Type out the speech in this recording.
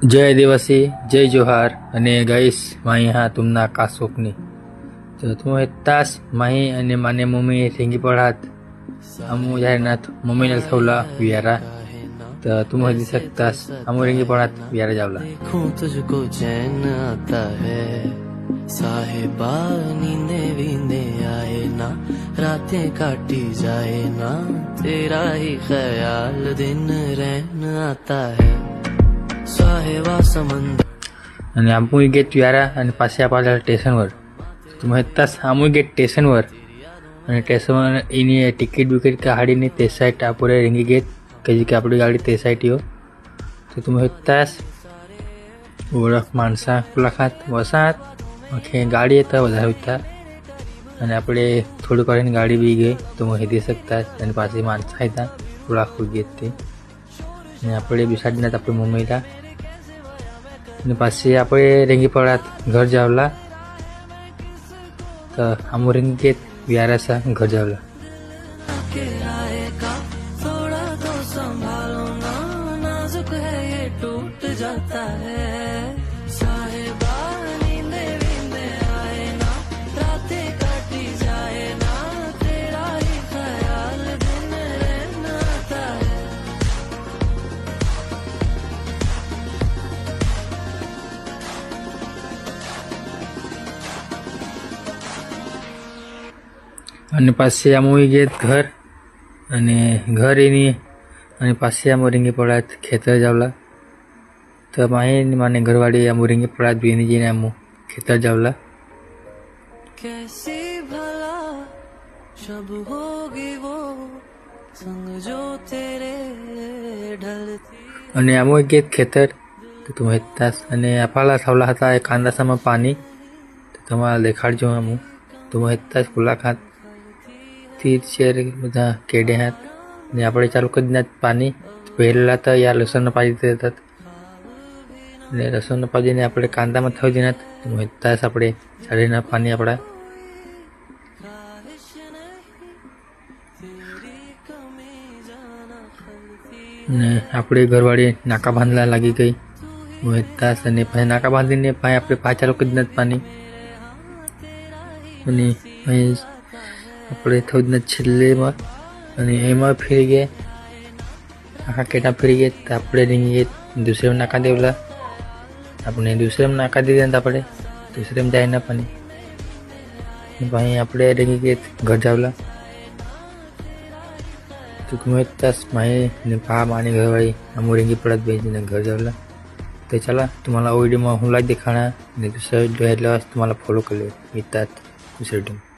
जय आदिवासी जय जोहार અને ગાઈસ માહી હા तुमना कासोकनी तो तुम तास माही અને माने मम्मी ठेंगी पढ़ात हमू जायनाथ मम्मी ने थौला वियारा तो तुम हदी सकतास हमू रेंगी पढ़ात वियारा जावला देखूं तुझको चैन आता है साहिबा नींदे वींदे आए ना रातें काटी जाए ना तेरा ही ख्याल दिन रहन आता है साहेबा समंदर અને આમુ ગેટ વિયારા અને પાછે આપણા સ્ટેશનवर तुम्ही तास आमू गेट स्टेशनवर અને સ્ટેશનवर એની ટિકિટ વિકેટ કાઢીને તે સાઈડ આપણે રેંગી ગેટ કે આપણી ગાડી તે સાઈડ યો તો तुम्ही तास ઓળખ માણસા મુલાકાત વસાત આખે ગાડી હતા વધારે હતા અને આપણે થોડું કરીને ગાડી બી ગઈ તો હું હેદી શકતા અને પાછી માણસા હતા ઓળખ ગેટ તે અને આપણે બિસાડીને આપણે મુંબઈલા અને પાછી આપણે રેંગી પડાત ઘર જાવલા तो हम रेंगी गेट वियारा सा घर जावला के आएगा थोड़ा तो संभालो ना नाजुक है ये टूट जाता है साहिबा नींदे वींदे आए ना रातें काटी जाए ना तेरा ही ख्याल दिन रहना आता है અને પાછી આમ ગેટ ઘર અને ઘર એની અને પાછી આમ રીંગી પડાત ખેતર જાવલા તો માહી માને ઘરવાળી આમ રીંગી પડાત બીની જઈને આમ ખેતર જાવલા कैसी भला शब होगी वो संग जो तेरे ढलती અને આમ ગેટ ખેતર તો તમે હેતાસ અને આપાલા થાવલા હતા એ કાંદાસામાં પાણી તો તમારે દેખાડજો આમ તો હેતાસ મુલાકાત तीर चेर बधा केडे हाथ ने આપણે ચાલુ કરી દીધા પાણી પહેલા તો યાર લસણ પાડી દેતા ને લસણ પાડીને આપણે કાંદામાં થઈ દીધા તો હેતાસ આપણે ચાલીના પાણી આપડા ને આપણે ઘરવાળી નાકા બાંધલા લાગી ગઈ હેતાસ અને પછી નાકા બાંધીને પછી આપણે પાછા ચાલુ કરી દીધા પાણી અને અહીં આપણે થોડીના છેલ્લેમાં અને એમાં ફરી ગયા આખા કેટા ફરી ગયા તો આપણે રીંગી દૂસરેમાં નાખા દેવલા આપણે દૂસરેમાં નાખા દીધા તો આપણે દૂસરેમાં જાય ના પાણી ભાઈ આપણે રીંગી ગયા ઘર જાવલા તો તમે तास माही ने पहा माने घरवाળી आम रेंगी पड़त बेचीने घर जावला तो चला तुम्हाला व्हिडिओ में हूँ लाइक दिखाना ने दुसरा जो है तुम्हाला फॉलो कर ले दूसरे वीडियो